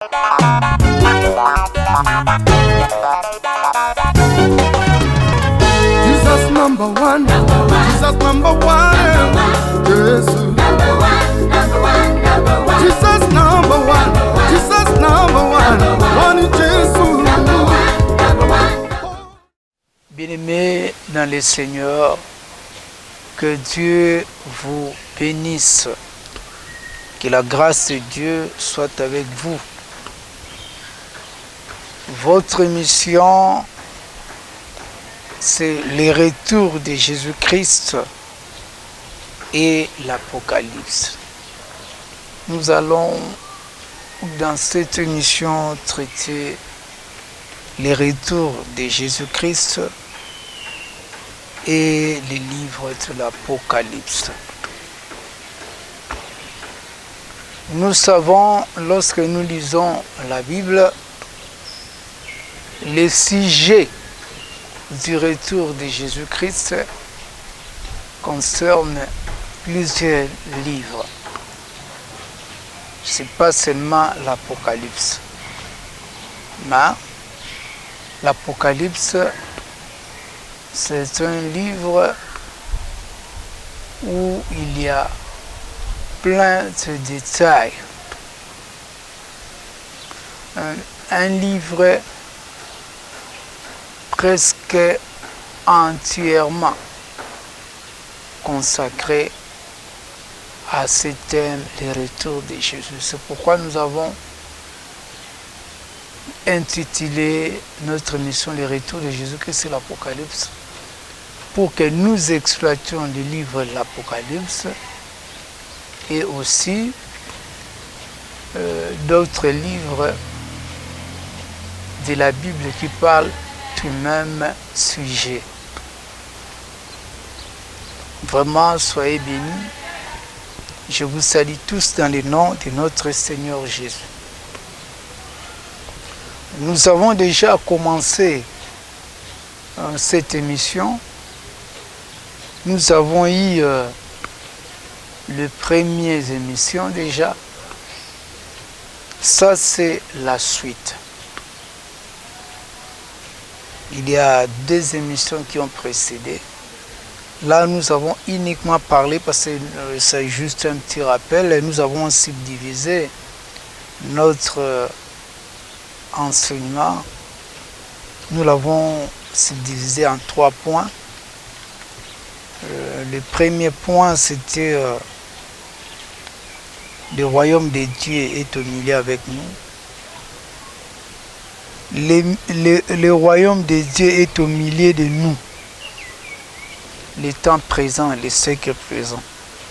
Jesus number one, Jesus number one, Jesus Jesus number one, Jesus number one, Jesus. Bien-aimés dans le Seigneur, que Dieu vous bénisse, que la grâce de Dieu soit avec vous. Votre mission, c'est le retour de Jésus-Christ et l'Apocalypse. Nous allons dans cette émission traiter le retour de Jésus-Christ et les livres de l'Apocalypse. Nous savons, lorsque nous lisons la Bible, le sujet du retour de Jésus-Christ concerne plusieurs livres. Ce n'est pas seulement l'Apocalypse, mais l'Apocalypse, c'est un livre où il y a plein de détails. Un livre presque entièrement consacré à ce thème, le retour de Jésus. C'est pourquoi nous avons intitulé notre mission le retour de Jésus-Christ et l'Apocalypse, pour que nous exploitions le livre de l'Apocalypse et aussi d'autres livres de la Bible qui parlent du même sujet. Vraiment, soyez bénis. Je vous salue tous dans le nom de notre Seigneur Jésus. Nous avons déjà commencé cette émission. Nous avons eu les premières émissions déjà. Ça, c'est la suite. Il y a deux émissions qui ont précédé. Là, nous avons uniquement parlé, parce que c'est juste un petit rappel, et nous avons subdivisé notre enseignement. Nous l'avons subdivisé en 3 points. Le premier point, c'était le royaume de Dieu est au milieu avec nous. Le royaume de Dieu est au milieu de nous. Le temps présent et le siècle présent.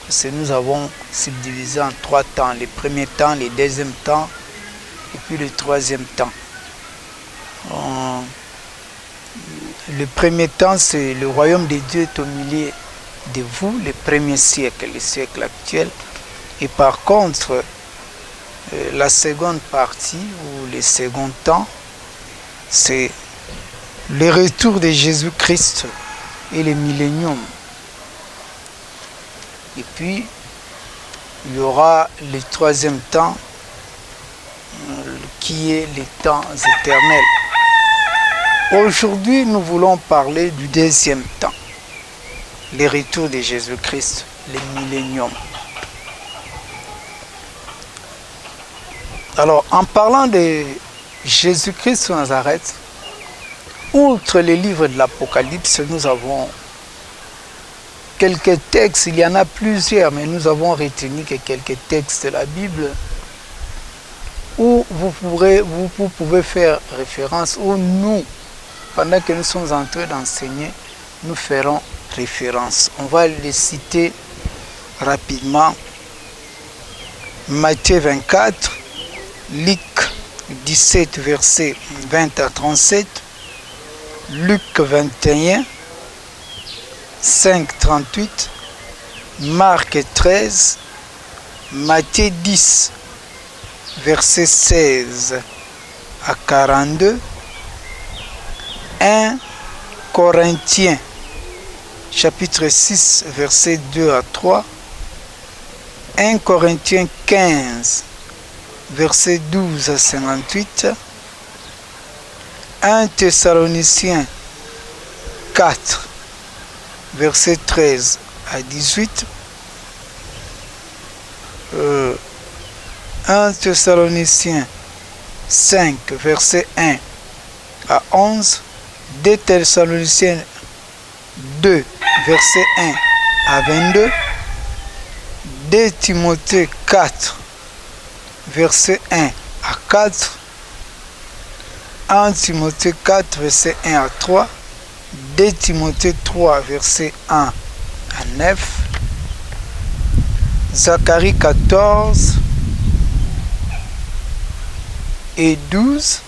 Parce que nous avons subdivisé en 3 temps. Le premier temps, le deuxième temps et puis le troisième temps. Le premier temps, c'est le royaume de Dieu est au milieu de vous, le premier siècle, le siècle actuel. Et par contre, la seconde partie ou le second temps, c'est le retour de Jésus-Christ et le millénium. Et puis, il y aura le troisième temps qui est les temps éternels. Aujourd'hui, nous voulons parler du deuxième temps, le retour de Jésus-Christ, le millénium. Alors, en parlant de Jésus-Christ de Nazareth, outre les livres de l'Apocalypse, nous avons quelques textes, il y en a plusieurs, mais nous avons retenu que quelques textes de la Bible où vous pouvez faire référence, où nous, pendant que nous sommes en train d'enseigner, nous ferons référence. On va les citer rapidement. Matthieu 24, Luc 17, versets 20 à 37, Luc 21, 5, 38, Marc 13, Matthieu 10, versets 16 à 42, 1 Corinthiens, chapitre 6, versets 2 à 3, 1 Corinthiens 15, versets 12 à 58. 1 Thessaloniciens 4, versets 13 à 18. 1 Thessaloniciens 5, versets 1 à 11. 2 Thessaloniciens 2, versets 1 à 22. 2 Timothée 4, versets 1 à 4. 1 Timothée 4, versets 1 à 3. 2 Timothée 3, versets 1 à 9. Zacharie 14 et 12.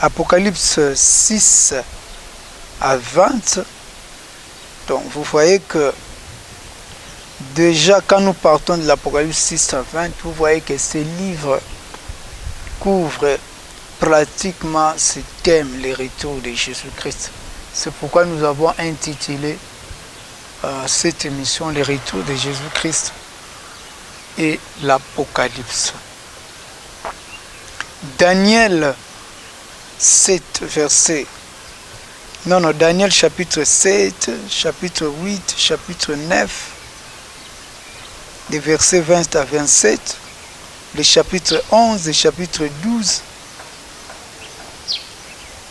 Apocalypse 6 à 20. Donc vous voyez que déjà quand nous partons de l'Apocalypse 6 à 20, vous voyez que ces livres couvrent pratiquement ce thème, les retours de Jésus-Christ. C'est pourquoi nous avons intitulé cette émission les retours de Jésus-Christ et l'Apocalypse. Daniel 7, verset. Daniel chapitre 7, chapitre 8, chapitre 9, des versets 20 à 27, les chapitres 11 et chapitre 12,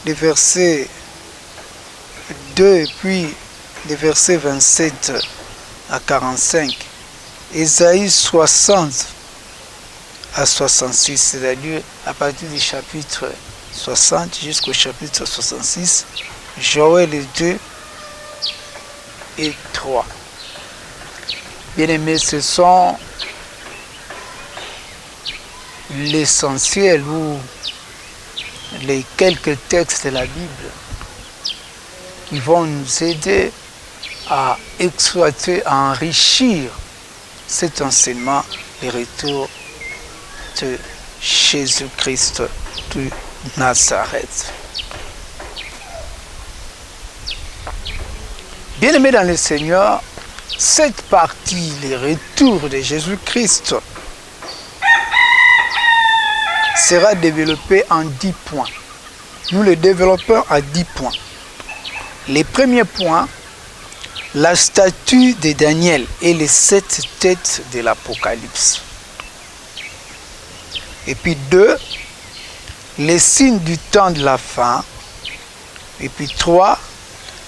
les versets 2 et puis les versets 27 à 45, Ésaïe 60 à 66, c'est-à-dire à partir du chapitre 60 jusqu'au chapitre 66, Joël 2 et 3. Bien-aimés, ce sont l'essentiel ou les quelques textes de la Bible qui vont nous aider à exploiter, à enrichir cet enseignement, les retours de Jésus-Christ de Nazareth. Bien-aimés dans le Seigneur, cette partie, les retours de Jésus-Christ, sera développée en 10 points. Nous le développons à 10 points. Les premiers points, la statue de Daniel et les 7 têtes de l'Apocalypse. Et puis 2, les signes du temps de la fin. Et puis 3,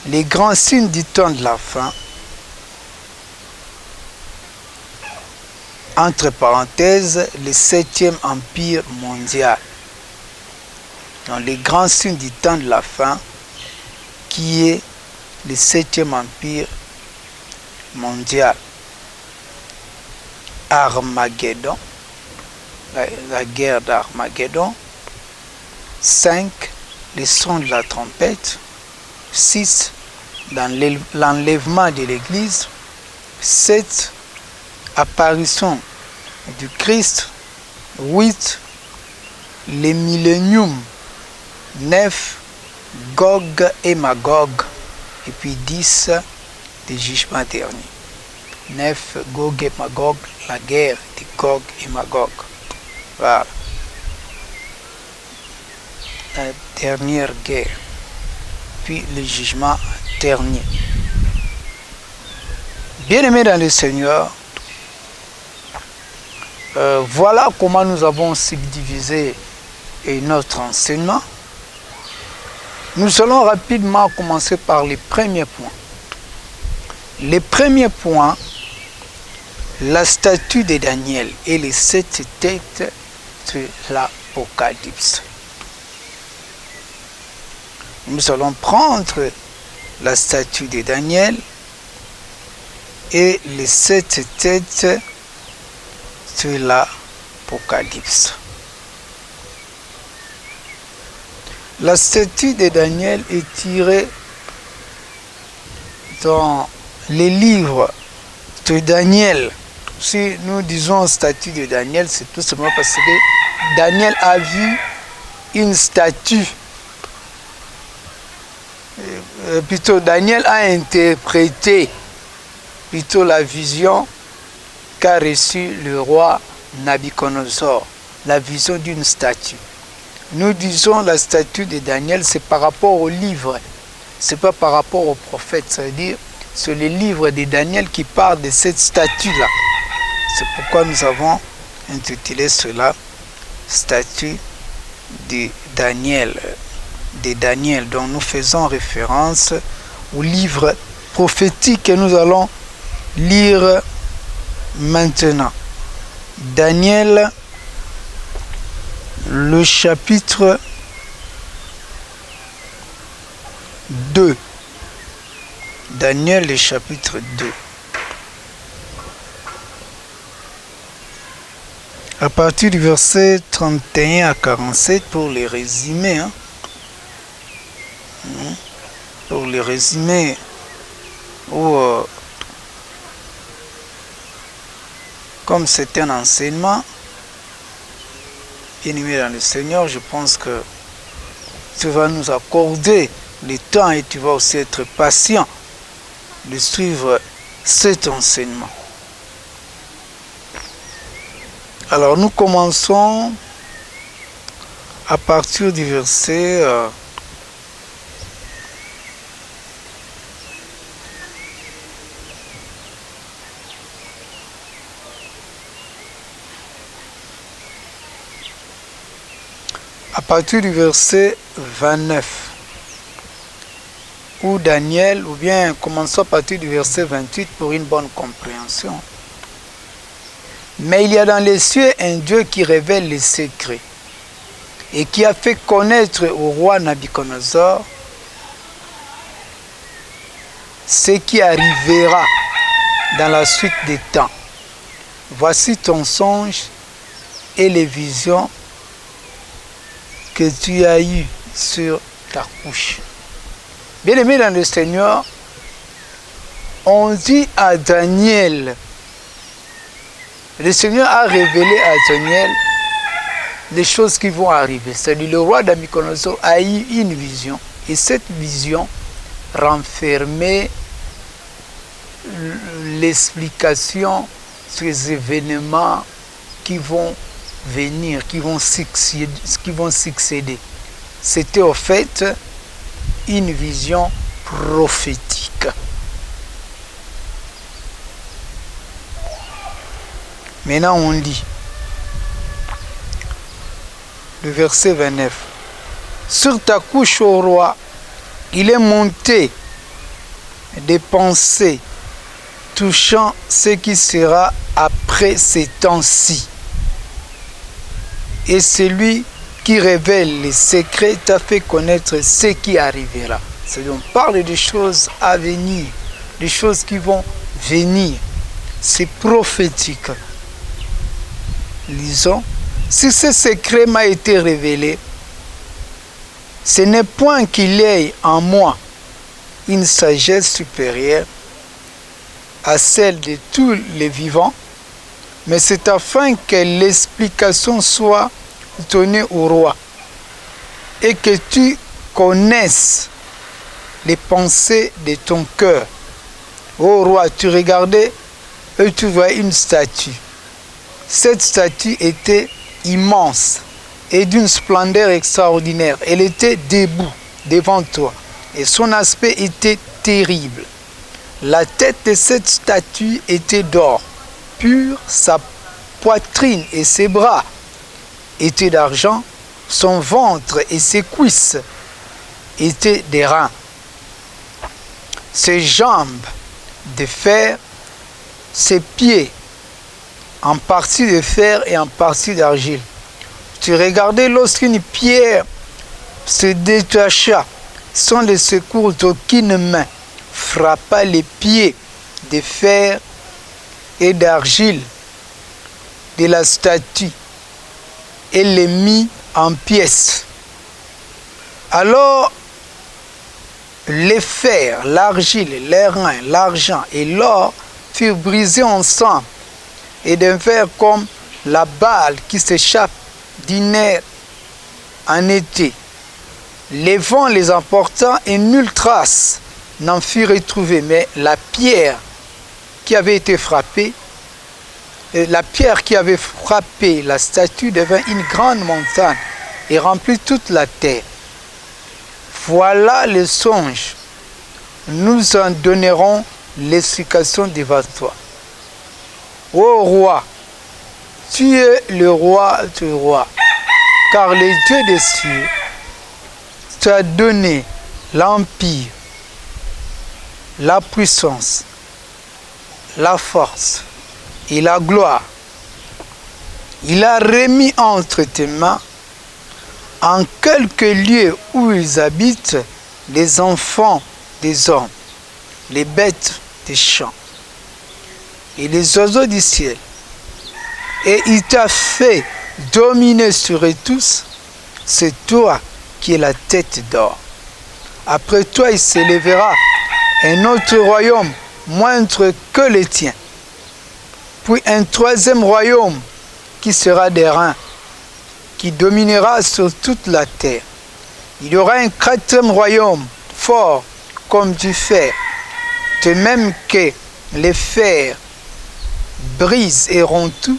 les grands signes du temps de la fin. Entre parenthèses, le 7e empire mondial. Donc, les grands signes du temps de la fin, qui est le 7e empire mondial. Armageddon, la guerre d'Armageddon. 5, les sons de la trompette. 6, l'enlèvement de l'Église. 7, apparition du Christ. 8, les milléniums. 9, Gog et Magog. Et puis 10, le jugement dernier. 9, Gog et Magog, la guerre de Gog et Magog. Voilà. La dernière guerre. Puis le jugement dernier. Bien-aimés dans le Seigneur, voilà comment nous avons subdivisé notre enseignement. Nous allons rapidement commencer par les premiers points. Les premiers points, la statue de Daniel et les 7 têtes de l'Apocalypse. Nous allons prendre la statue de Daniel et les 7 têtes de l'Apocalypse. La statue de Daniel est tirée dans les livres de Daniel. Si nous disons statue de Daniel, c'est tout simplement parce que Daniel a vu une statue. Plutôt, Daniel a interprété plutôt la vision qu'a reçue le roi Nabuchodonosor. la vision d'une statue. Nous disons la statue de Daniel, c'est par rapport au livre, c'est pas par rapport au prophète, c'est-à-dire c'est le livre de Daniel qui parle de cette statue-là. C'est pourquoi nous avons intitulé cela statue de Daniel, dont nous faisons référence au livre prophétique que nous allons lire maintenant. Daniel, le chapitre 2. Daniel, le chapitre 2. À partir du verset 31 à 47 pour les résumer. Pour les résumer, comme c'est un enseignement, bien-aimé dans le Seigneur, je pense que tu vas nous accorder le temps et tu vas aussi être patient de suivre cet enseignement. Alors nous commençons à partir du verset à partir du verset 29, où Daniel, ou bien commençons à partir du verset 28 pour une bonne compréhension. Mais il y a dans les cieux un Dieu qui révèle les secrets et qui a fait connaître au roi Nabuchodonosor ce qui arrivera dans la suite des temps. Voici ton songe et les visions que tu as eues sur ta couche. Bien-aimé dans le Seigneur, on dit à Daniel, le Seigneur a révélé à Daniel les choses qui vont arriver. C'est-à-dire le roi Nabuchodonosor a eu une vision. Et cette vision renfermait l'explication sur les événements qui vont venir, qui vont succéder. C'était en fait une vision prophétique. Maintenant on lit le verset 29. Sur ta couche, ô roi, il est monté des pensées touchant ce qui sera après ces temps-ci. Et celui qui révèle les secrets t'a fait connaître ce qui arrivera. C'est-à-dire on parle des choses à venir, des choses qui vont venir. C'est prophétique. Lisons. Si ce secret m'a été révélé, ce n'est point qu'il y ait en moi une sagesse supérieure à celle de tous les vivants, mais c'est afin que l'explication soit donnée au roi et que tu connaisses les pensées de ton cœur. Ô roi, tu regardais et tu voyais une statue. Cette statue était immense et d'une splendeur extraordinaire. Elle était debout devant toi et son aspect était terrible. La tête de cette statue était d'or pur, sa poitrine et ses bras étaient d'argent, son ventre et ses cuisses étaient d'airain, ses jambes de fer, ses pieds en partie de fer et en partie d'argile. Tu regardais lorsqu'une pierre se détacha sans le secours d'aucune main, frappa les pieds de fer et d'argile de la statue et les mit en pièces. Alors les fers, l'argile, l'airain, l'argent et l'or furent brisés ensemble et devinrent comme la balle qui s'échappe d'une aire en été. Les vents les emportant et nulle trace n'en fut retrouvée, mais la pierre qui avait été frappée la pierre qui avait frappé la statue devint une grande montagne et remplit toute la terre. Voilà le songe. Nous en donnerons l'explication devant toi. Ô roi, tu es le roi du roi, car le Dieu des cieux t'a donné l'empire, la puissance, la force et la gloire. Il a remis entre tes mains, en quelques lieux où ils habitent, les enfants des hommes, les bêtes des champs et les oiseaux du ciel. Et il t'a fait dominer sur eux tous. C'est toi qui es la tête d'or. Après toi, il s'élèvera un autre royaume moindre que le tien. Puis un troisième royaume qui sera des reins, qui dominera sur toute la terre. Il y aura un quatrième royaume fort comme du fer, de même que les fers brisent et rompent tout,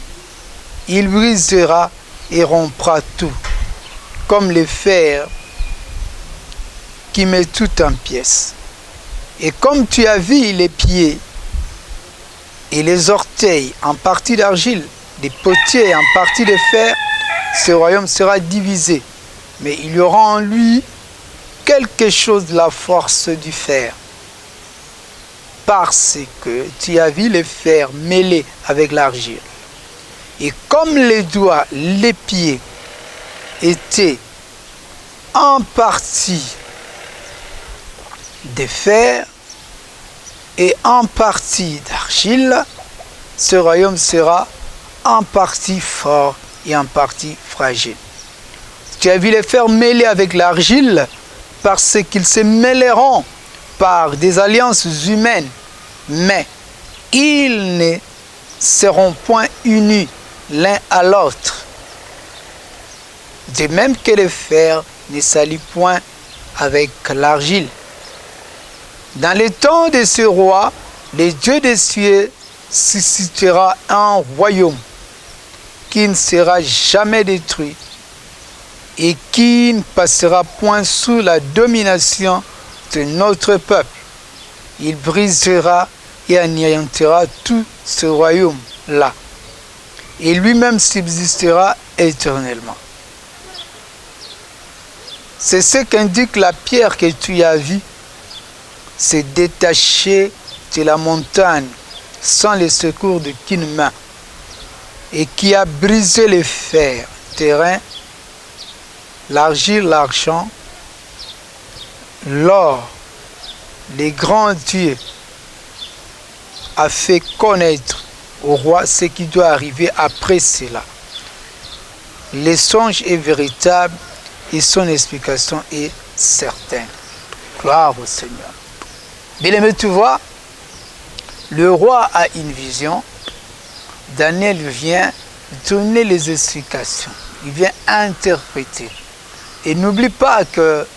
il brisera et rompra tout, comme les fers qui met tout en pièces. Et comme tu as vu les pieds et les orteils en partie d'argile, des potiers en partie de fer, ce royaume sera divisé, mais il y aura en lui quelque chose de la force du fer. Parce que tu as vu les fers mêlés avec l'argile. Et comme les doigts, les pieds étaient en partie de fer et en partie d'argile, ce royaume sera en partie fort et en partie fragile. Tu as vu les fers mêlés avec l'argile parce qu'ils se mêleront par des alliances humaines, mais ils ne seront point unis l'un à l'autre. De même que le fer ne s'allie point avec l'argile. Dans le temps de ce roi, le Dieu des cieux suscitera un royaume qui ne sera jamais détruit et qui ne passera point sous la domination de notre peuple. Il brisera et anéantira tout ce royaume-là, et lui-même subsistera éternellement. C'est ce qu'indique la pierre que tu as vue, s'est détachée de la montagne sans le secours d'aucune main, et qui a brisé les fers, terrain, l'argile, l'argent, l'or, les grands dieux, a fait connaître au roi ce qui doit arriver après cela. Le songe est véritable et son explication est certaine. Gloire au Seigneur. Bien-aimé, tu vois, le roi a une vision. Daniel vient donner les explications. Il vient interpréter. Et n'oublie pas que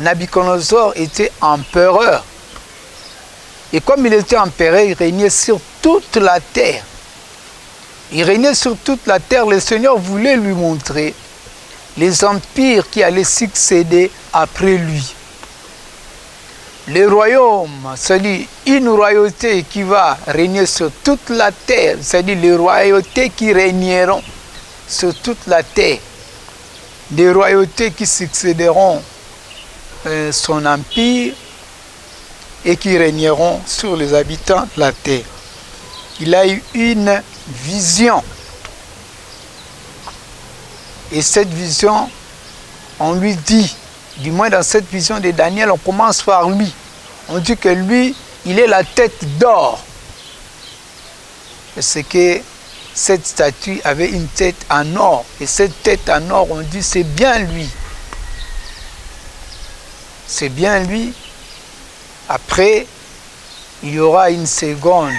Nabuchodonosor était empereur. Et comme il était empereur, il régnait sur toute la terre. Il régnait sur toute la terre. Le Seigneur voulait lui montrer les empires qui allaient succéder après lui. Le royaume, c'est-à-dire une royauté qui va régner sur toute la terre, c'est-à-dire les royautés qui régneront sur toute la terre, des royautés qui succéderont son empire et qui régneront sur les habitants de la terre. Il a eu une vision. Et cette vision, on lui dit, du moins dans cette vision de Daniel, on commence par lui. On dit que lui, il est la tête d'or. Parce que cette statue avait une tête en or. Et cette tête en or, on dit, c'est bien lui. C'est bien lui. Après, il y aura une seconde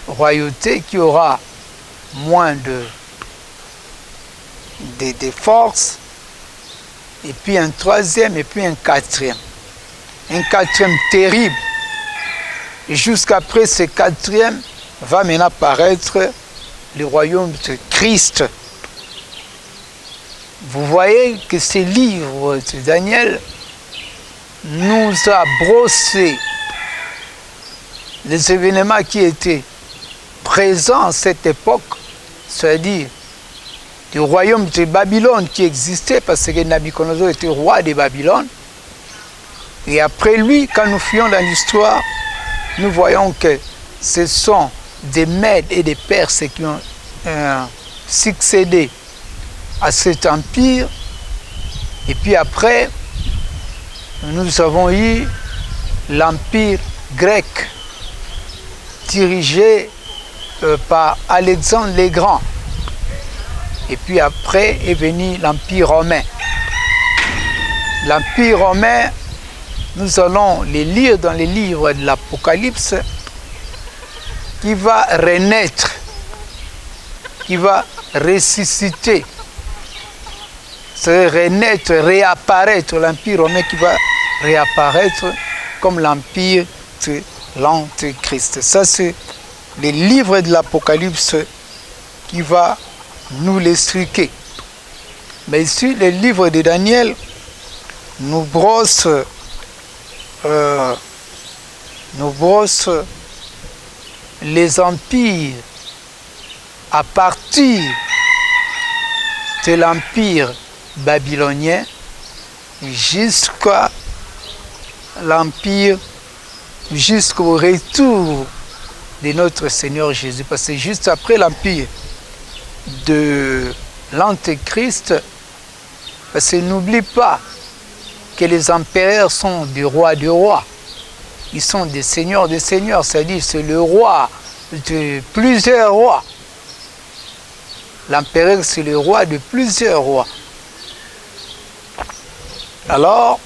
royauté qui aura moins de force, et puis un troisième, et puis un quatrième. Un quatrième terrible. Et jusqu'après ce quatrième, va maintenant apparaître le royaume de Christ. Vous voyez que ce livre de Daniel nous a brossé les événements qui étaient présents à cette époque, c'est-à-dire du royaume de Babylone qui existait parce que Nabuchodonosor était roi de Babylone. Et après lui, quand nous fuyons dans l'histoire, nous voyons que ce sont des Mèdes et des Perses qui ont succédé à cet empire. Et puis après, nous avons eu l'empire grec dirigé par Alexandre le Grand. Et puis après est venu l'empire romain. L'empire romain, nous allons les lire dans les livres de l'Apocalypse, qui va renaître, qui va ressusciter, se renaître, réapparaître, l'Empire romain qui va réapparaître comme l'Empire de l'Antéchrist. Ça, c'est les livres de l'Apocalypse qui va nous l'expliquer. Mais ici, les livres de Daniel nous brossent les empires à partir de l'empire babylonien jusqu'à l'empire, jusqu'au retour de notre Seigneur Jésus. Parce que juste après l'empire de l'Antéchrist, parce que n'oublie pas que les empereurs sont des rois de rois. Ils sont des seigneurs, c'est-à-dire c'est le roi de plusieurs rois. L'empereur, c'est le roi de plusieurs rois. Alors,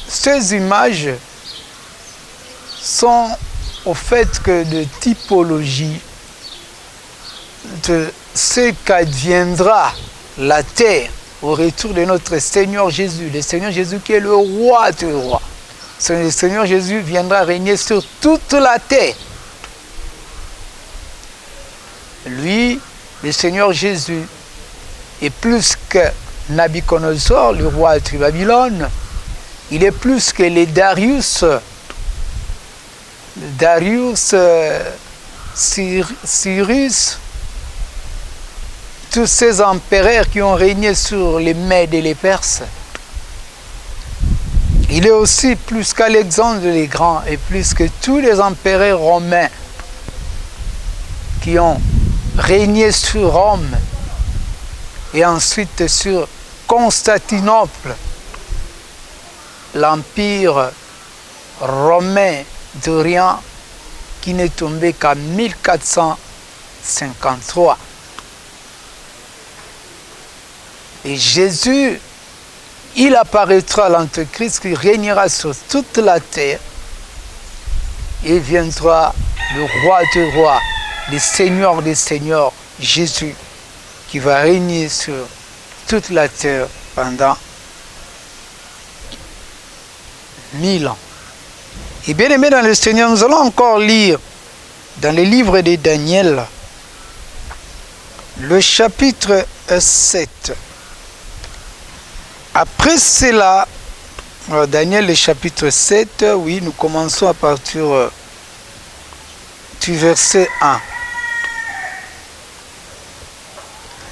ces images sont au fait que de typologie de ce qu'adviendra la terre au retour de notre Seigneur Jésus. Le Seigneur Jésus qui est le roi des rois. Le Seigneur Jésus viendra régner sur toute la terre. Lui, le Seigneur Jésus, est plus que Nabuchodonosor, le roi de Babylone. Il est plus que les Darius, Cyrus, tous ces empereurs qui ont régné sur les Mèdes et les Perses. Il est aussi plus qu'Alexandre le Grand et plus que tous les empereurs romains qui ont régné sur Rome et ensuite sur Constantinople, l'empire romain d'Orient qui n'est tombé qu'en 1453. Et Jésus, il apparaîtra l'Antéchrist qui régnera sur toute la terre et viendra le roi des rois, le Seigneur des seigneurs, Jésus, qui va régner sur toute la terre pendant 1000 ans. Et bien aimé dans le Seigneur, nous allons encore lire dans les livres de Daniel, le chapitre 7. Après cela, Daniel, le chapitre 7, oui, nous commençons à partir du verset 1.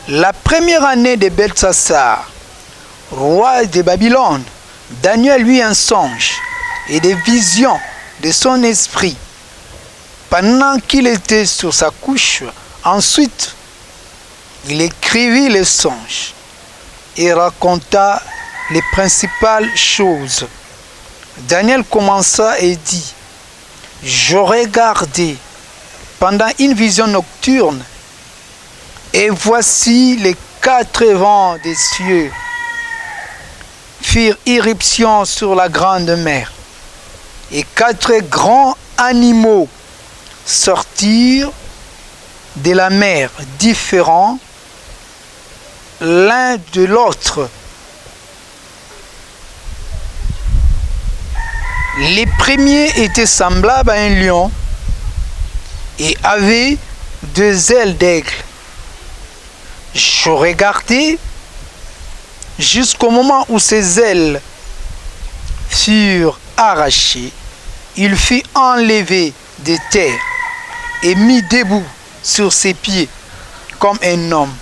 La première année de Belsassar, roi de Babylone, Daniel eut un songe et des visions de son esprit pendant qu'il était sur sa couche. Ensuite, il écrivit le songe et raconta les principales choses. Daniel commença et dit: je regardais pendant une vision nocturne, et voici les 4 vents des cieux firent irruption sur la grande mer, et 4 grands animaux sortirent de la mer, différents l'un de l'autre. Les premiers étaient semblables à un lion, et avait 2 ailes d'aigle. Je regardai jusqu'au moment où ses ailes furent arrachées. Il fut enlevé de terre et mis debout sur ses pieds comme un homme,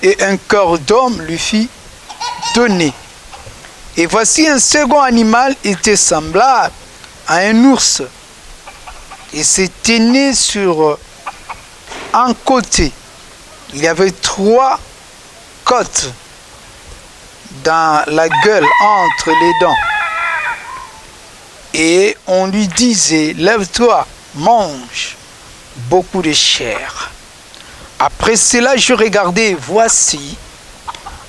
et un cœur d'homme lui fut donné. Et voici un second animal était semblable à un ours, et se tenait sur un côté. Il y avait 3 côtes dans la gueule entre les dents. Et on lui disait, lève-toi, mange beaucoup de chair. Après cela, je regardais, voici,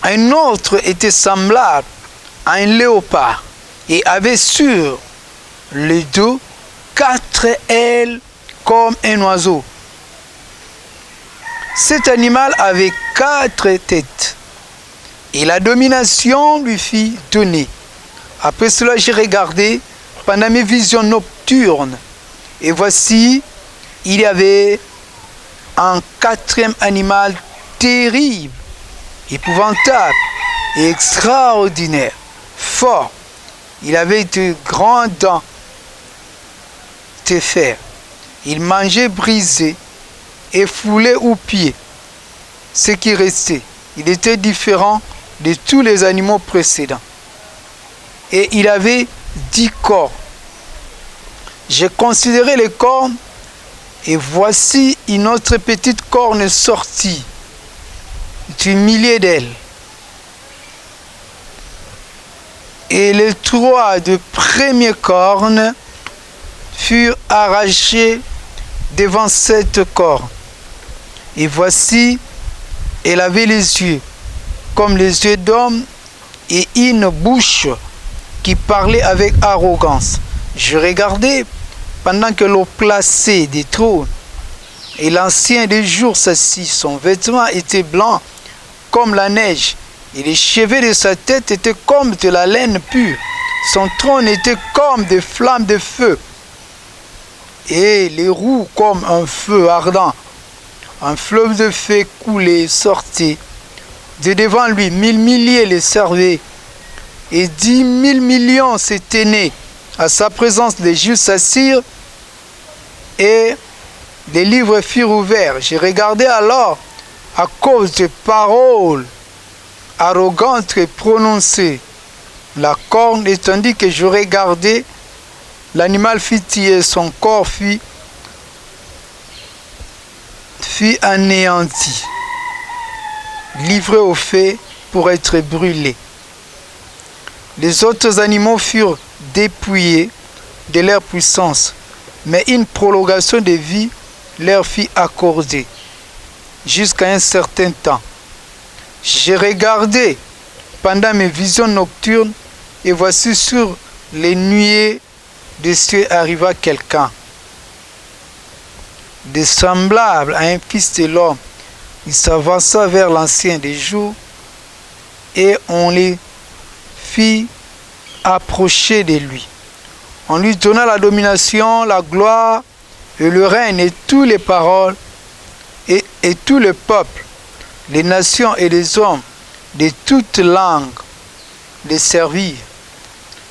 un autre était semblable à un léopard et avait sur le dos 4 ailes comme un oiseau. Cet animal avait 4 têtes et la domination lui fut donnée. Après cela, j'ai regardé pendant mes visions nocturnes et voici, il y avait un 4e animal terrible, épouvantable et extraordinaire, fort. Il avait de grandes dents de fer. Il mangeait brisé et foulait aux pieds ce qui restait. Il était différent de tous les animaux précédents. Et il avait 10 cornes. J'ai considéré les cornes et voici une autre petite corne sortie du milieu d'elles. Et les 3 de premières cornes furent arrachées devant cette corne. Et voici, elle avait les yeux comme les yeux d'homme et une bouche qui parlait avec arrogance. Je regardais pendant que l'on plaçait des trônes et l'ancien des jours s'assit. Son vêtement était blanc comme la neige et les cheveux de sa tête étaient comme de la laine pure. Son trône était comme des flammes de feu et les roues comme un feu ardent. Un fleuve de feu coulait, sortait de devant lui. 1000 milliers le servaient et 10 000 millions se tenaient à sa présence. Les juges s'assirent et les livres furent ouverts. J'ai regardé alors à cause des paroles arrogantes et prononcées. La corne, et tandis que je regardais, l'animal fit tirer, son corps fut anéanti, livré au feu pour être brûlé. Les autres animaux furent dépouillés de leur puissance, mais une prolongation de vie leur fut accordée jusqu'à un certain temps. J'ai regardé pendant mes visions nocturnes et voici sur les nuées des cieux arriva quelqu'un de semblable à un fils de l'homme. Il s'avança vers l'ancien des jours et on les fit approcher de lui. On lui donna la domination, la gloire et le règne et toutes les paroles et tout le peuple, les nations et les hommes de toutes langues les servirent.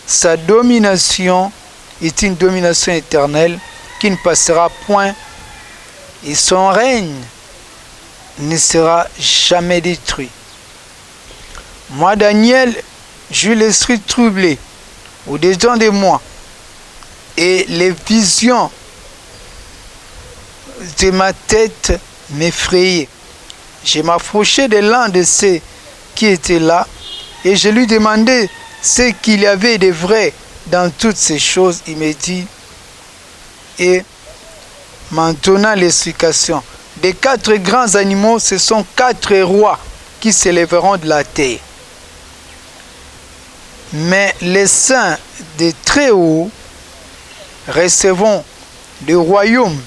Sa domination est une domination éternelle qui ne passera point et son règne ne sera jamais détruit. Moi, Daniel, j'eus l'esprit troublé au-dedans de moi et les visions de ma tête m'effrayaient. Je m'approchai de l'un de ceux qui étaient là et je lui demandai ce qu'il y avait de vrai dans toutes ces choses. Il me dit et m'en donna l'explication. Des 4 grands animaux, ce sont 4 rois qui s'élèveront de la terre. Mais les saints des très hauts recevront le royaume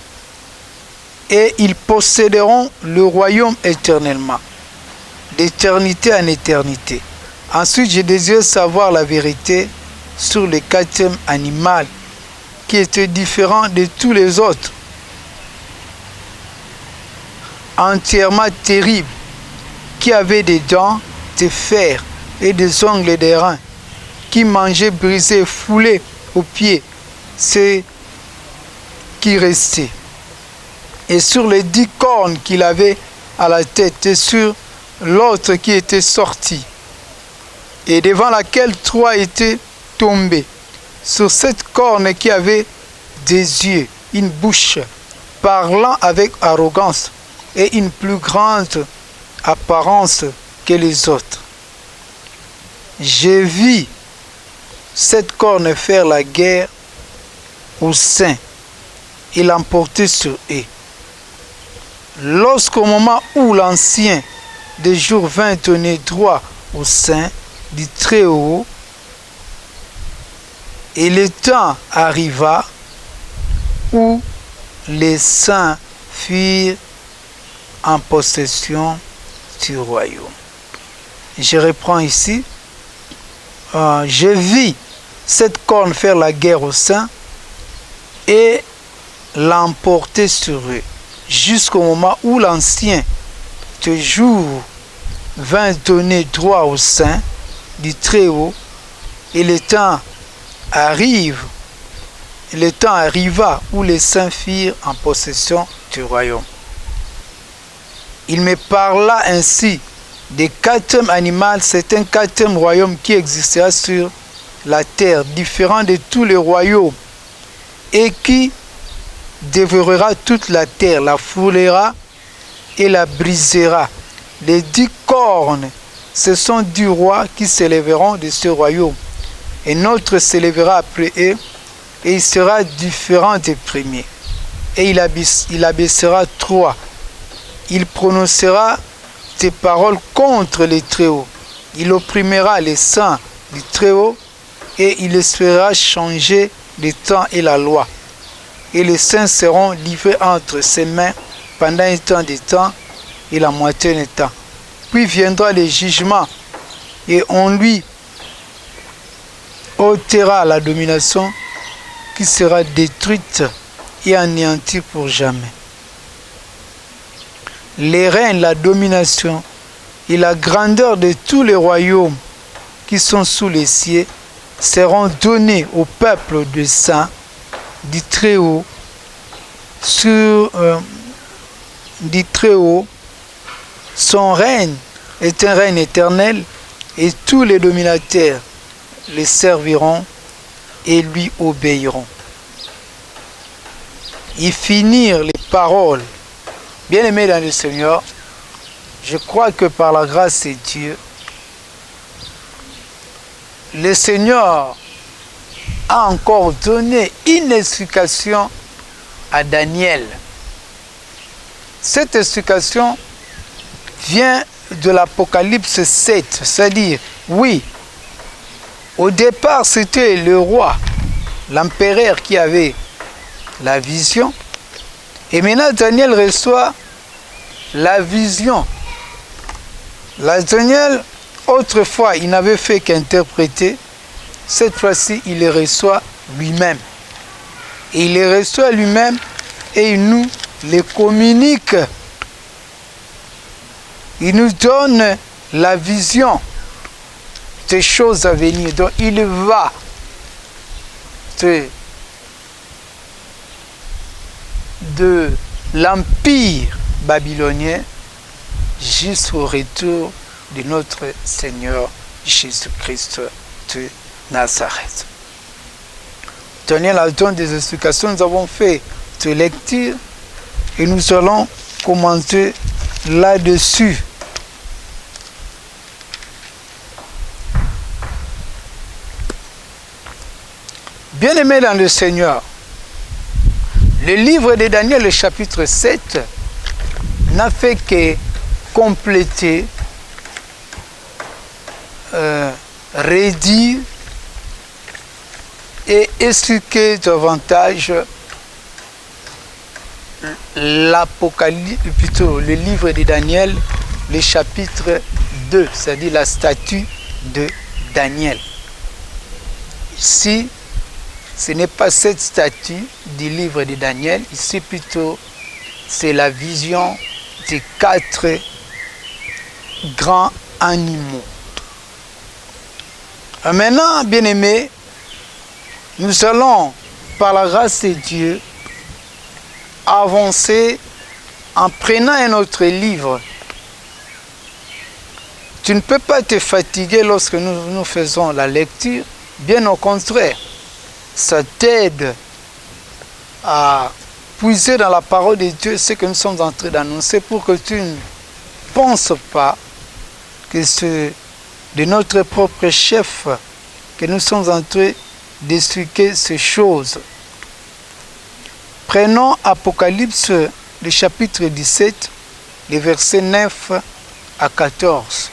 et ils posséderont le royaume éternellement, d'éternité en éternité. Ensuite, je désirais savoir la vérité sur le 4e animal qui était différent de tous les autres. entièrement terrible, qui avait des dents de fer et des ongles d'airain, qui mangeait, brisait, foulait aux pieds ce qui restait. Et sur les 10 cornes qu'il avait à la tête, et sur l'autre qui était sorti, et devant laquelle 3 étaient tombés, sur cette corne qui avait des yeux, une bouche, parlant avec arrogance, et une plus grande apparence que les autres. J'ai vu cette corne faire la guerre aux saints et l'emporter sur eux. Lorsqu'au moment où l'Ancien des jours vint donner droit aux saints du Très-Haut, et le temps arriva où les saints furent en possession du royaume. Je reprends ici. Je vis cette corne faire la guerre aux saints et l'emporter sur eux, jusqu'au moment où l'Ancien de jour vint donner droit aux saints du Très-Haut, et le temps arriva où les saints firent en possession du royaume. Il me parla ainsi des 4e animal, c'est un 4e royaume qui existera sur la terre, différent de tous les royaumes, et qui dévorera toute la terre, la foulera et la brisera. Les 10 cornes, ce sont 10 rois qui s'élèveront de ce royaume. Et notre s'élèvera après eux, et il sera différent des premiers. Et il abaissera 3. Il prononcera des paroles contre les Très-Hauts. Il opprimera les saints du Très-Haut, et il espérera changer le temps et la loi. Et les saints seront livrés entre ses mains pendant un temps de temps et la moitié du temps. Puis viendra le jugement, et on lui ôtera la domination, qui sera détruite et anéantie pour jamais. Les règnes, la domination et la grandeur de tous les royaumes qui sont sous les cieux seront donnés au peuple des saints du Très-Haut, du Très-Haut. Son règne est un règne éternel, et tous les dominateurs les serviront et lui obéiront. Et finir les paroles. Bien-aimés dans le Seigneur, je crois que par la grâce de Dieu, le Seigneur a encore donné une explication à Daniel. Cette explication vient de l'Apocalypse 7, c'est-à-dire, oui, au départ c'était le roi, l'empereur qui avait la vision, et maintenant Daniel reçoit la vision. Daniel, autrefois, il n'avait fait qu'interpréter, cette fois-ci il les reçoit lui-même. Et il les reçoit lui-même et il nous les communique. Il nous donne la vision des choses à venir. Donc il va de l'empire babylonien jusqu'au retour de notre Seigneur Jésus-Christ de Nazareth. Daniel a donné des explications, nous avons fait des lectures et nous allons commenter là-dessus. Bien-aimés dans le Seigneur, le livre de Daniel, le chapitre 7, n'a fait que compléter, rédire et expliquer davantage l'Apocalypse, plutôt le livre de Daniel, le chapitre 2, c'est-à-dire la statue de Daniel. Ici, ce n'est pas cette statue du livre de Daniel, ici plutôt c'est la vision des 4 grands animaux. Maintenant, bien-aimés, nous allons, par la grâce de Dieu, avancer en prenant un autre livre. Tu ne peux pas te fatiguer lorsque nous faisons la lecture. Bien au contraire, ça t'aide à puiser dans la parole de Dieu ce que nous sommes en train d'annoncer pour que tu ne penses pas que c'est de notre propre chef que nous sommes en train d'expliquer ces choses. Prenons Apocalypse, le chapitre 17, les versets 9 à 14.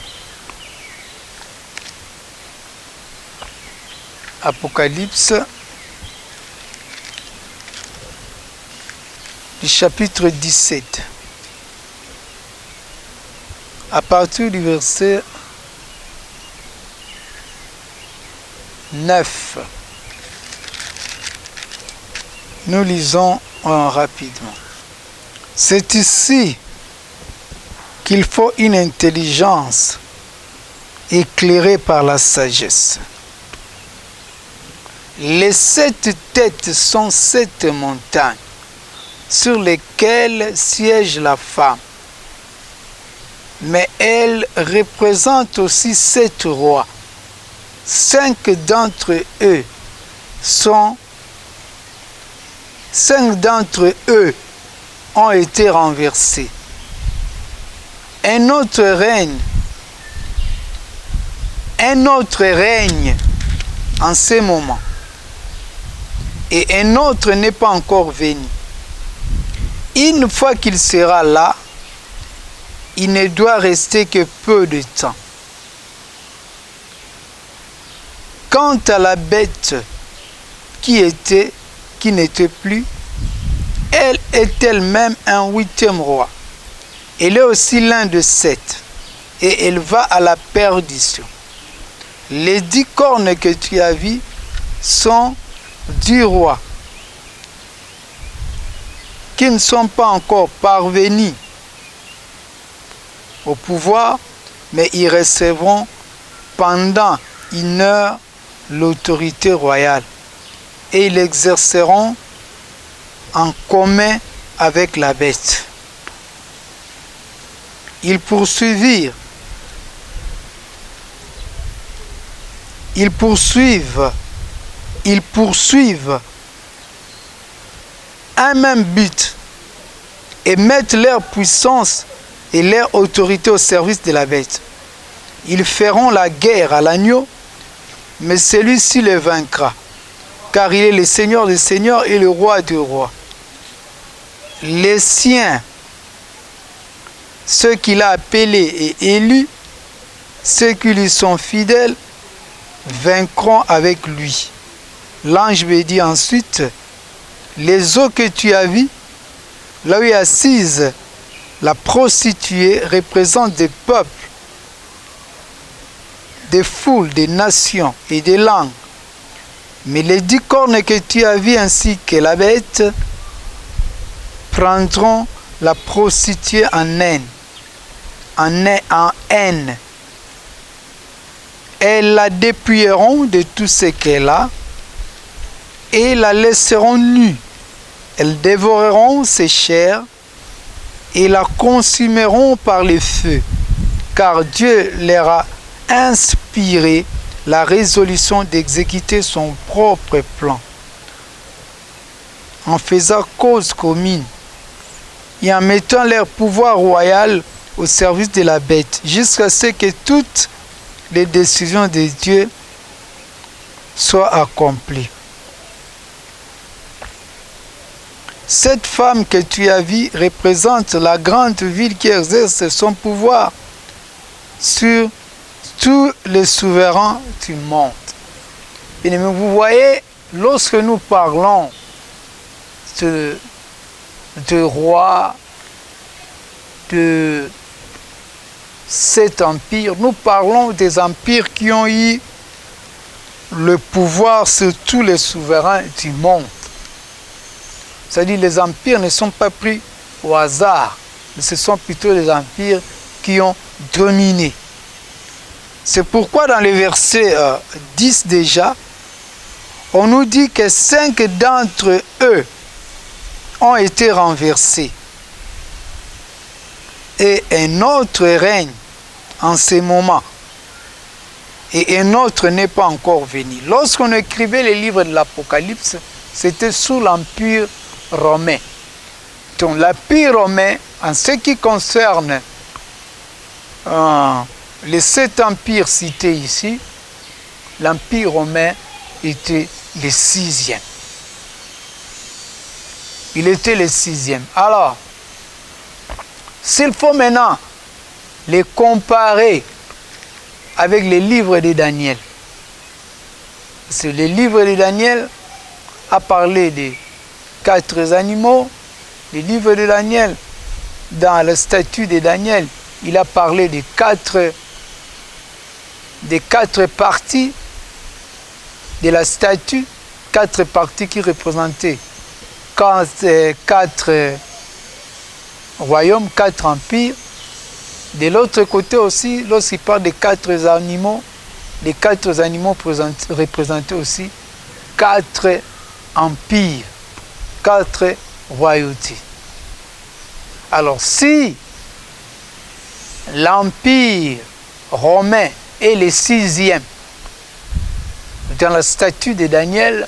Apocalypse, le chapitre 17. À partir du verset 9. Nous lisons rapidement. C'est ici qu'il faut une intelligence éclairée par la sagesse. Les 7 têtes sont 7 montagnes sur lesquelles siège la femme. Mais elles représentent aussi 7 rois. 5 d'entre eux ont été renversés. Un autre règne en ce moment. Et un autre n'est pas encore venu. Une fois qu'il sera là, il ne doit rester que peu de temps. Quant à la bête qui n'était plus, elle est elle-même un 8e roi. Elle est aussi l'un de 7, et elle va à la perdition. Les 10 cornes que tu as vues sont 10 rois qui ne sont pas encore parvenus au pouvoir, mais ils recevront pendant 1 heure l'autorité royale et ils l'exerceront en commun avec la bête. Ils poursuivent un même but et mettent leur puissance et leur autorité au service de la bête. Ils feront la guerre à l'agneau, mais celui-ci le vaincra, car il est le Seigneur des seigneurs et le roi des rois. Les siens, ceux qu'il a appelés et élus, ceux qui lui sont fidèles, vaincront avec lui. L'ange me dit ensuite, les eaux que tu as vues, là où est assise la prostituée, représentent des peuples, des foules, des nations et des langues. Mais les 10 cornes que tu as vues ainsi que la bête prendront la prostituée en haine. Elles la dépouilleront de tout ce qu'elle a et la laisseront nue. Elles dévoreront ses chairs et la consumeront par le feu, car Dieu leur a inspiré la résolution d'exécuter son propre plan, en faisant cause commune et en mettant leur pouvoir royal au service de la bête, jusqu'à ce que toutes les décisions de Dieu soient accomplies. Cette femme que tu as vue représente la grande ville qui exerce son pouvoir sur tous les souverains du monde. Et vous voyez, lorsque nous parlons de rois, de cet empire, nous parlons des empires qui ont eu le pouvoir sur tous les souverains du monde. C'est-à-dire les empires ne sont pas pris au hasard. ce sont plutôt les empires qui ont dominé. C'est pourquoi dans le verset 10 déjà, on nous dit que 5 d'entre eux ont été renversés. Et un autre règne en ce moment. Et un autre n'est pas encore venu. Lorsqu'on écrivait les livres de l'Apocalypse, c'était sous l'Empire romain. Donc l'Empire romain, en ce qui concerne les 7 empires cités ici, l'Empire romain était le 6e. Il était le 6e. Alors, s'il faut maintenant les comparer avec les livres de Daniel, parce que le livre de Daniel a parlé des 4 animaux, le livre de Daniel, dans le statut de Daniel, il a parlé des 4 parties de la statue, 4 parties qui représentaient 4 royaumes, 4 empires. De l'autre côté aussi, lorsqu'il parle des 4 animaux, les 4 animaux représentaient aussi 4 empires, 4 royautés. Alors si l'empire romain est le 6e, dans la statue de Daniel,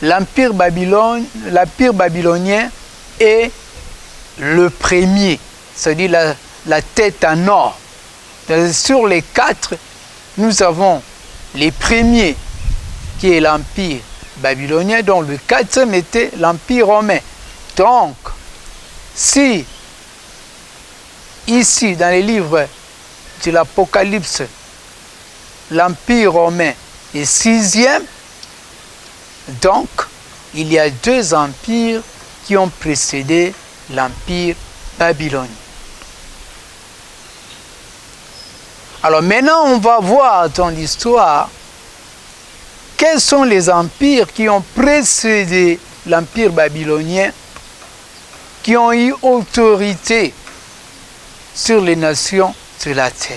l'empire babylonien est le premier, c'est-à-dire la tête en or. Sur les 4, nous avons les premiers, qui est l'empire babylonien, dont le 4e était l'empire romain. Donc, si ici, dans les livres de l'Apocalypse, l'empire romain est 6e, donc il y a 2 empires qui ont précédé l'empire babylonien. Alors maintenant, on va voir dans l'histoire quels sont les empires qui ont précédé l'empire babylonien, qui ont eu autorité sur les nations de la terre.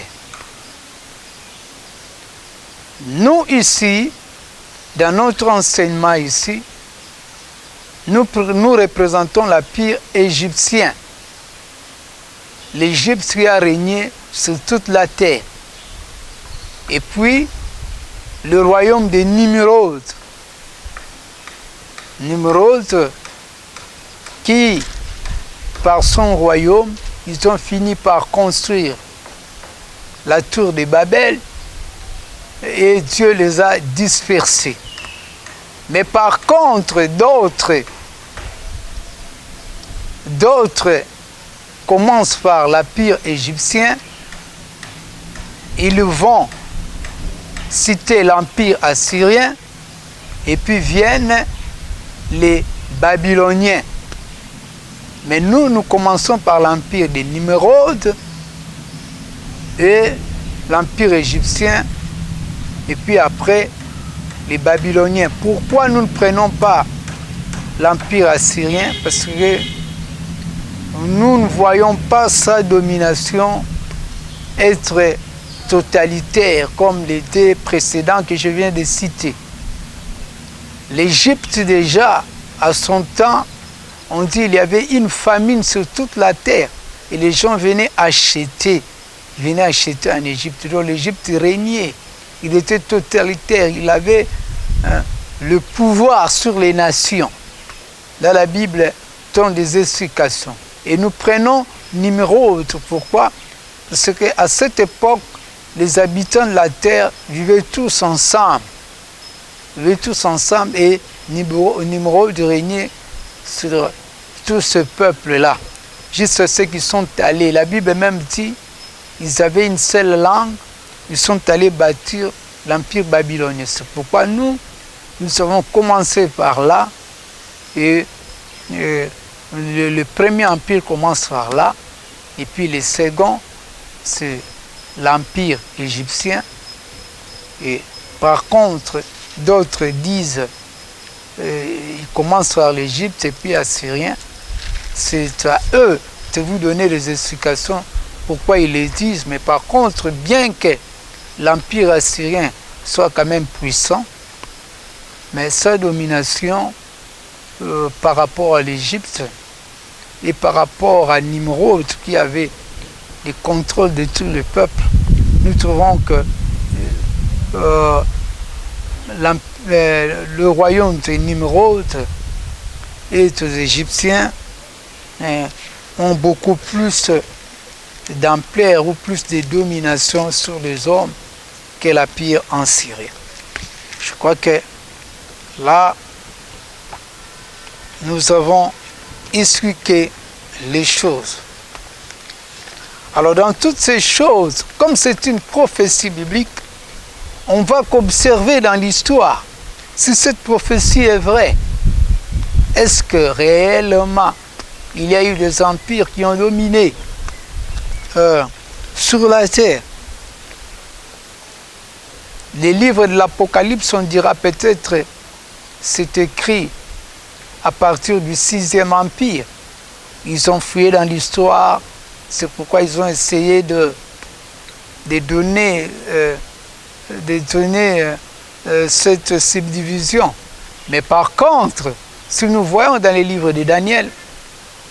Nous ici, dans notre enseignement ici, nous représentons l'empire égyptien. L'Égypte qui a régné sur toute la terre. Et puis, le royaume de Nimrod. Nimrod, qui, par son royaume, ils ont fini par construire la tour de Babel, et Dieu les a dispersés. Mais par contre, d'autres commencent par l'empire égyptien, ils vont citer l'empire assyrien, et puis viennent les Babyloniens. Mais nous commençons par l'empire de Nimrod et l'empire égyptien, et puis après les Babyloniens. Pourquoi nous ne prenons pas l'empire assyrien? Parce que nous ne voyons pas sa domination être totalitaire comme les 2 précédents que je viens de citer. L'Égypte déjà, à son temps, on dit qu'il y avait une famine sur toute la terre et les gens venaient acheter en Égypte. Donc l'Égypte régnait, il était totalitaire, il avait le pouvoir sur les nations. Dans la Bible, donne des explications. Et nous prenons Nimrod. Pourquoi? Parce qu'à cette époque, les habitants de la terre vivaient tous ensemble. Et Nimrod régnait sur tout ce peuple-là. Juste ceux qui sont allés. La Bible même dit ils avaient une seule langue. Ils sont allés bâtir l'empire babylonien. C'est pourquoi nous avons commencé par là. Et le premier empire commence par là. Et puis le second, c'est l'empire égyptien. Et par contre, d'autres disent ils commencent par l'Égypte et puis assyrien. C'est à eux de vous donner les explications pourquoi ils les disent, mais par contre, bien que l'Empire assyrien soit quand même puissant, mais sa domination par rapport à l'Égypte et par rapport à Nimrod qui avait le contrôle de tout le peuple, nous trouvons que le royaume de Nimrod et les Égyptiens ont beaucoup plus d'ampleur ou plus de domination sur les hommes que l'Empire en Syrie. Je crois que là, nous avons expliqué les choses. Alors dans toutes ces choses, comme c'est une prophétie biblique, on va qu'observer dans l'histoire si cette prophétie est vraie. Est-ce que réellement il y a eu des empires qui ont dominé sur la terre? Les livres de l'Apocalypse, on dira peut-être, c'est écrit à partir du 6e empire. Ils ont fouillé dans l'histoire, c'est pourquoi ils ont essayé de donner cette subdivision. Mais par contre, si nous voyons dans les livres de Daniel,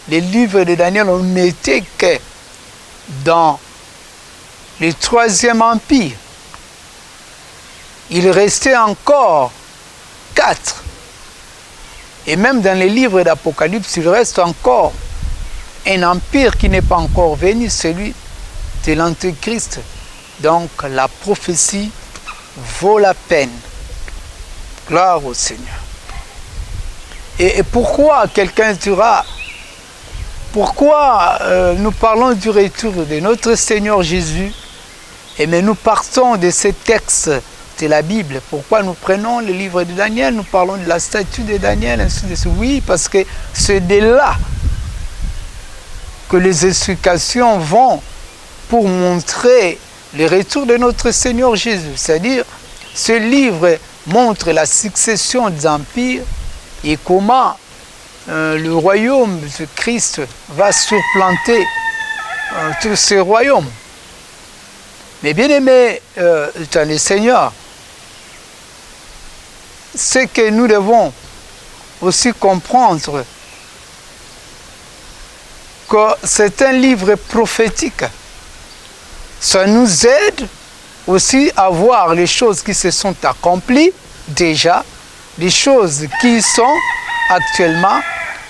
on n'était que dans le 3e empire. Il restait encore 4. Et même dans les livres d'Apocalypse, il reste encore un empire qui n'est pas encore venu, celui de l'Antéchrist. Donc la prophétie vaut la peine. Gloire au Seigneur. Et pourquoi quelqu'un dira, pourquoi nous parlons du retour de notre Seigneur Jésus, et mais nous partons de ces textes de la Bible? Pourquoi nous prenons le livre de Daniel, nous parlons de la statue de Daniel, ainsi de suite? Oui, parce que c'est de là que les explications vont pour montrer le retour de notre Seigneur Jésus. C'est-à-dire, ce livre montre la succession des empires et comment le royaume de Christ va supplanter tous ces royaumes. Mais bien aimé dans le Seigneur, ce que nous devons aussi comprendre, que c'est un livre prophétique. Ça nous aide aussi à voir les choses qui se sont accomplies déjà, les choses qui sont actuellement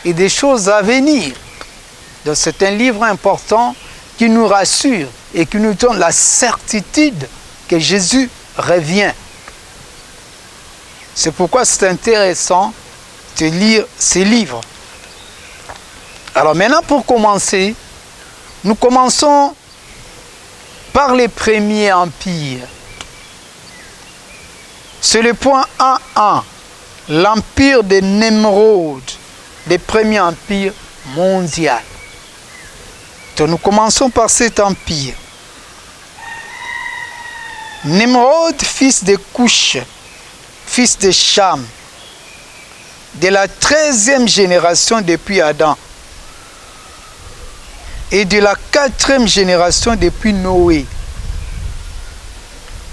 et des choses à venir. Donc c'est un livre important qui nous rassure et qui nous donne la certitude que Jésus revient. C'est pourquoi c'est intéressant de lire ces livres. Alors maintenant, pour commencer, nous commençons par les premiers empires. C'est le point 1.1, l'empire de Nimrod, le premier empire mondial. Donc nous commençons par cet empire. Nimrod, fils de Cush, fils de Cham, de la 13e génération depuis Adam, et de la 4e génération depuis Noé,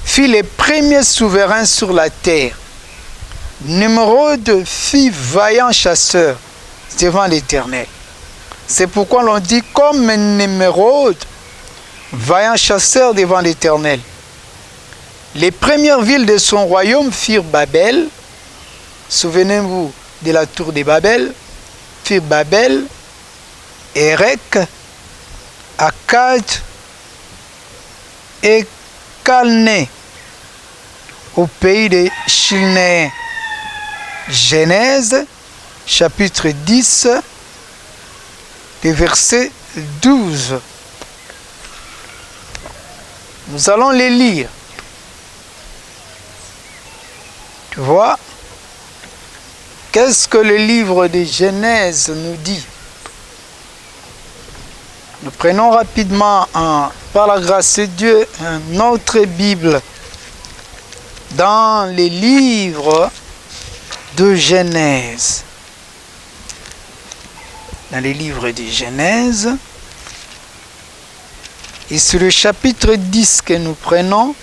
fit les premiers souverains sur la terre. Nimrod fut vaillant chasseur devant l'Éternel. C'est pourquoi l'on dit comme Nimrod, vaillant chasseur devant l'Éternel. Les premières villes de son royaume furent Babel. Souvenez-vous de la tour de Babel. Furent Babel, Érec, Akkad et Calné, au pays de Chilnéens. Genèse, chapitre 10, verset 12. Nous allons les lire. Tu vois, qu'est-ce que le livre de Genèse nous dit? Nous prenons rapidement, par la grâce de Dieu, notre Bible dans les livres de Genèse. Dans les livres de Genèse, Et c'est le chapitre 10 que nous prenons.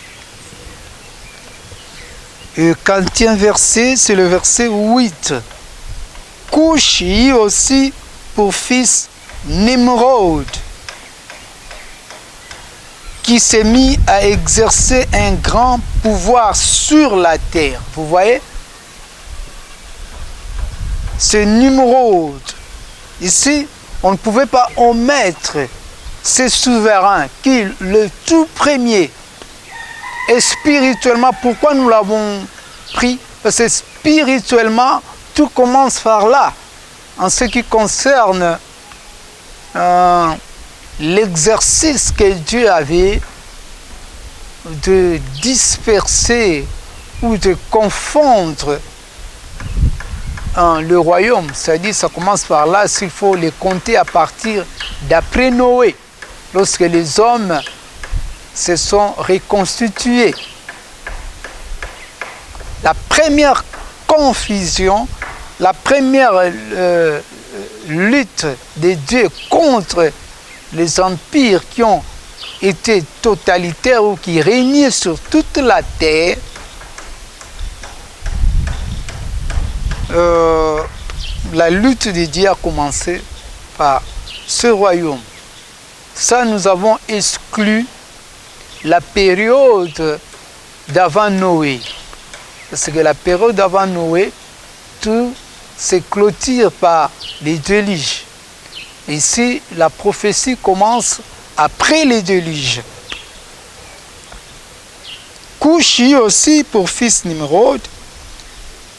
Le 40e verset, c'est le verset 8. Cushi aussi pour fils Nimrod, qui s'est mis à exercer un grand pouvoir sur la terre. Vous voyez? C'est Nimrod. Ici, on ne pouvait pas omettre ce souverain qui, le tout premier, et spirituellement, pourquoi nous l'avons pris? Parce que spirituellement, tout commence par là. En ce qui concerne l'exercice que Dieu avait de disperser ou de confondre le royaume, c'est-à-dire ça commence par là, s'il faut les compter à partir d'après Noé, lorsque les hommes se sont reconstitués. La première confusion, la première lutte de Dieu contre les empires qui ont été totalitaires ou qui régnaient sur toute la terre, la lutte de Dieu a commencé par ce royaume. Ça, nous avons exclu la période d'avant Noé. Parce que la période d'avant Noé, tout se clôture par les déluges. Ici, la prophétie commence après les déluges. Cushi aussi pour fils Nimrod,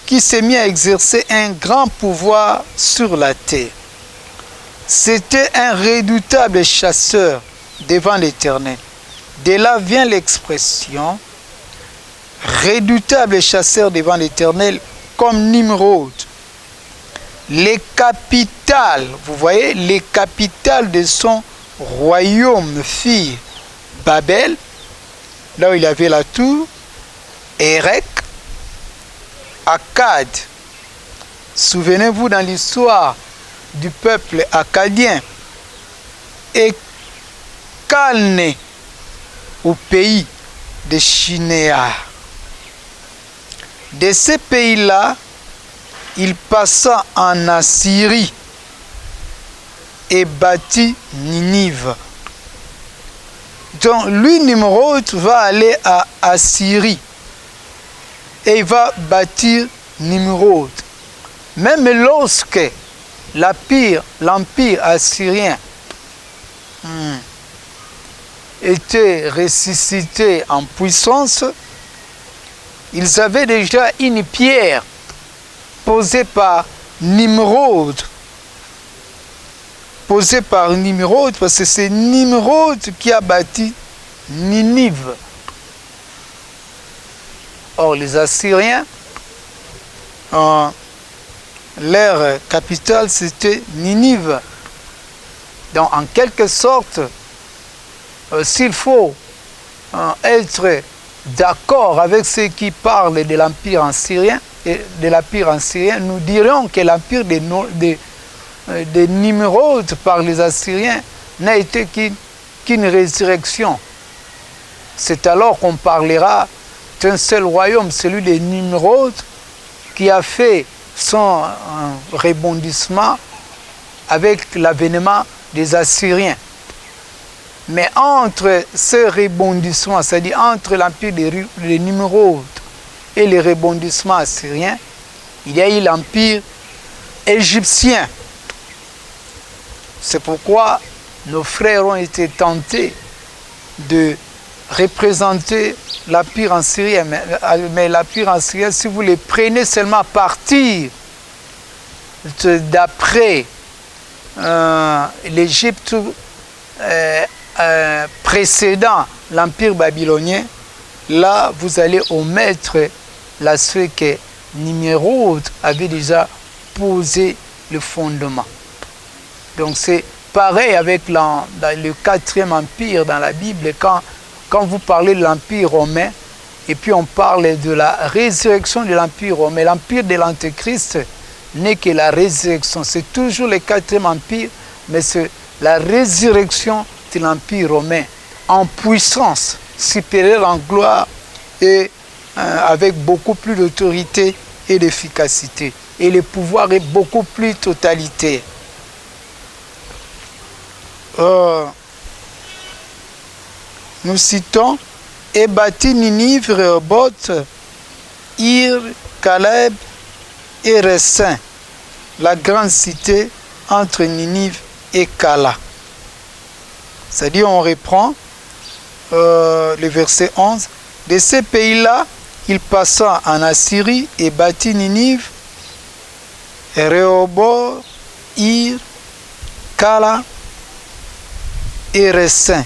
qui s'est mis à exercer un grand pouvoir sur la terre. C'était un redoutable chasseur devant l'Éternel. De là vient l'expression redoutable chasseur devant l'Éternel comme Nimrod. Les capitales, vous voyez, les capitales de son royaume furent Babel, là où il avait la tour, Érec, Akkad. Souvenez-vous dans l'histoire du peuple akkadien, et Calné au pays de Shinéar. De ces pays-là, il passa en Assyrie et bâtit Ninive. Donc lui, Nimrod, va aller à Assyrie et il va bâtir Nimrod. Même lorsque l'empire assyrien était ressuscité en puissance, ils avaient déjà une pierre posée par Nimrod. Posée par Nimrod, parce que c'est Nimrod qui a bâti Ninive. Or, les Assyriens, leur capitale, c'était Ninive. Donc, en quelque sorte, s'il faut être d'accord avec ceux qui parlent de l'Empire assyrien, nous dirions que l'Empire de Nimrod par les Assyriens n'a été qu'une résurrection. C'est alors qu'on parlera d'un seul royaume, celui de Nimrod, qui a fait son rebondissement avec l'avènement des Assyriens. Mais entre ce rebondissement, c'est-à-dire entre l'empire de Nimrod et les rebondissements assyriens, il y a eu l'empire égyptien. C'est pourquoi nos frères ont été tentés de représenter l'empire assyrien. Mais l'empire assyrien, si vous les prenez seulement à partir d'après l'Égypte précédant l'empire babylonien, là vous allez omettre l'aspect que Nimrod avait déjà posé le fondement. Donc c'est pareil avec le 4e empire dans la Bible, quand vous parlez de l'empire romain et puis on parle de la résurrection de l'empire romain, l'empire de l'Antéchrist n'est que la résurrection, c'est toujours le 4e empire, mais c'est la résurrection de l'empire romain. en puissance, supérieur en gloire et avec beaucoup plus d'autorité et d'efficacité. Et le pouvoir est beaucoup plus totalitaire. Nous citons « Et bâtit Ninive, Rehoboth, Ir, Caleb et Ressin, la grande cité entre Ninive et Cala. » C'est-à-dire, on reprend le verset 11. De ces pays-là, il passa en Assyrie et bâtit Ninive, Rehoboth, Ir, Cala et Ressin,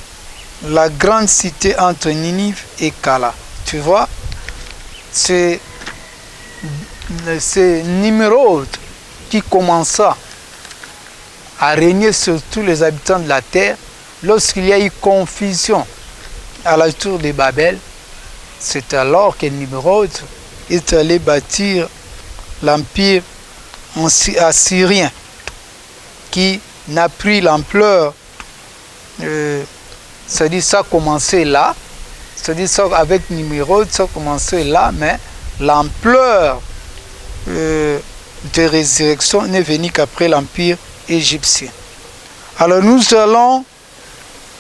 la grande cité entre Ninive et Cala. Tu vois, c'est Nimrod qui commença à régner sur tous les habitants de la terre lorsqu'il y a eu confusion à la tour de Babel. C'est alors que Nimrod est allé bâtir l'empire assyrien qui n'a pris l'ampleur. C'est-à-dire ça a commencé là, c'est-à-dire ça avec Nimrod, ça a commencé là, mais l'ampleur de résurrection n'est venue qu'après l'empire égyptien. Alors nous allons,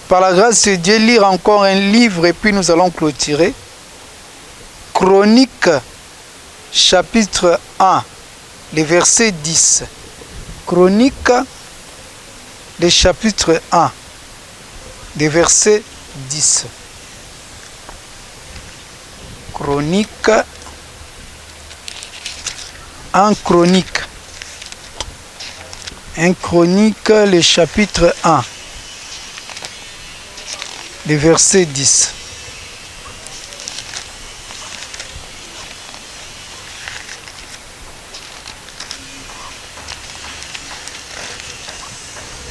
par la grâce de Dieu, lire encore un livre et puis nous allons clôturer. Chroniques, chapitre 1, le verset 10. Chroniques, le chapitre 1, le verset 10. Chronique, un Chronique, le chapitre 1, le verset 10.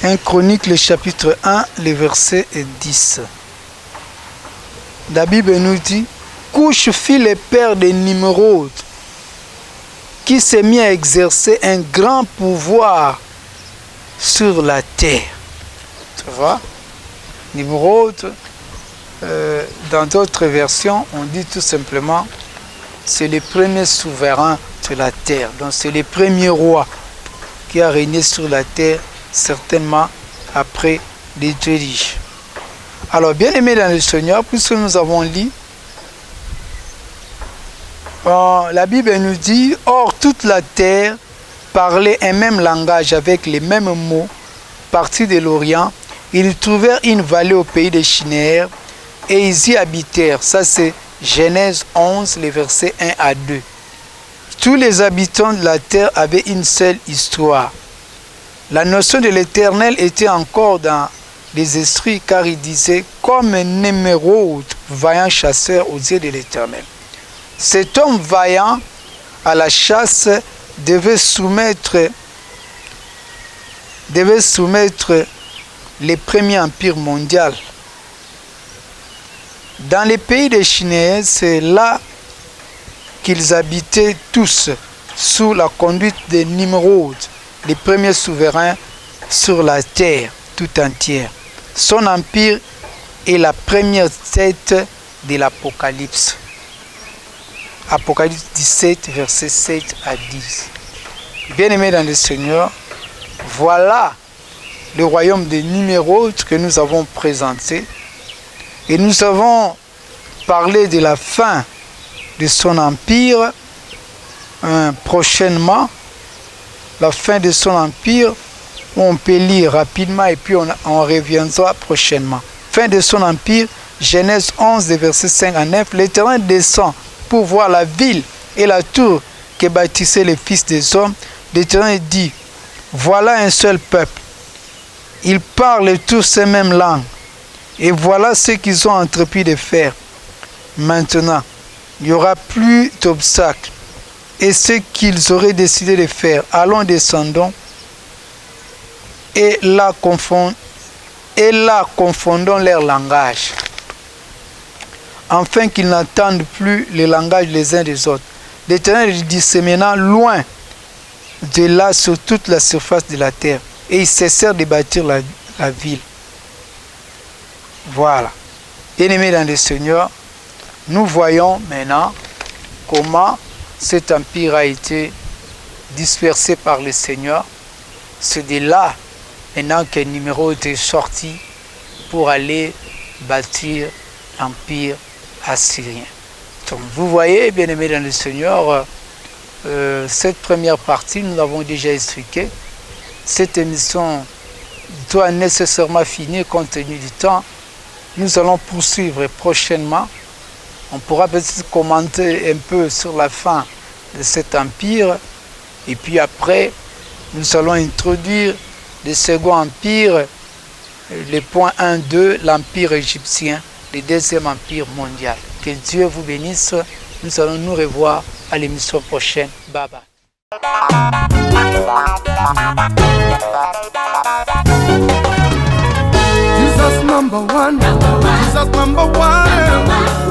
Un Chronique, le chapitre 1, le verset 10. La Bible nous dit, Couche fit le père de Nimrod, qui s'est mis à exercer un grand pouvoir sur la terre. Tu vois, Nimrod, dans d'autres versions, on dit tout simplement, c'est le premier souverain de la terre. Donc c'est le premier roi qui a régné sur la terre, certainement après les dieux riches. Alors, bien aimé dans le Seigneur, puisque nous avons lu, la Bible nous dit, or toute la terre parlait un même langage avec les mêmes mots, partis de l'Orient. Ils trouvèrent une vallée au pays des Shinéaires et ils y habitèrent. Ça c'est Genèse 11, les versets 1 à 2. Tous les habitants de la terre avaient une seule histoire. La notion de l'Éternel était encore dans les esprits, car il disait, comme un émeraude, vaillant chasseur aux yeux de l'Éternel. Cet homme vaillant à la chasse devait soumettre les premiers empires mondiaux. Dans les pays des Chinéens, c'est là qu'ils habitaient tous, sous la conduite de Nimrod, les premiers souverains sur la terre tout entière. Son empire est la première tête de l'Apocalypse. Apocalypse 17, versets 7 à 10. Bien-aimés dans le Seigneur, voilà le royaume de Nimrod que nous avons présenté. Et nous avons parlé de la fin de son empire prochainement. La fin de son empire, on peut lire rapidement et puis on reviendra prochainement. Fin de son empire, Genèse 11, versets 5 à 9. L'Éternel descend pour voir la ville et la tour que bâtissaient les fils des hommes. L'Éternel dit, voilà un seul peuple. Ils parlent tous ces mêmes langues. Et voilà ce qu'ils ont entrepris de faire. Maintenant, il n'y aura plus d'obstacles. Et ce qu'ils auraient décidé de faire, allons, descendons, et là confondons leur langage, afin qu'ils n'entendent plus le langage les uns des autres. L'Éternel dissémina loin de là sur toute la surface de la terre, et ils cessèrent de bâtir la ville. Voilà. Bien-aimés dans le Seigneur, nous voyons maintenant comment cet empire a été dispersé par le Seigneur. C'est de là maintenant que Numéro était sorti pour aller bâtir l'empire assyrien. Donc vous voyez, bien-aimés dans le Seigneur, cette première partie, nous l'avons déjà expliqué. Cette émission doit nécessairement finir compte tenu du temps. Nous allons poursuivre prochainement. On pourra peut-être commenter un peu sur la fin de cet empire. Et puis après, nous allons introduire le second empire, les points 1, 2, l'empire égyptien, le deuxième empire mondial. Que Dieu vous bénisse. Nous allons nous revoir à l'émission prochaine. Bye bye. Jesus number one. Jesus number one.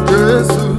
Jesus.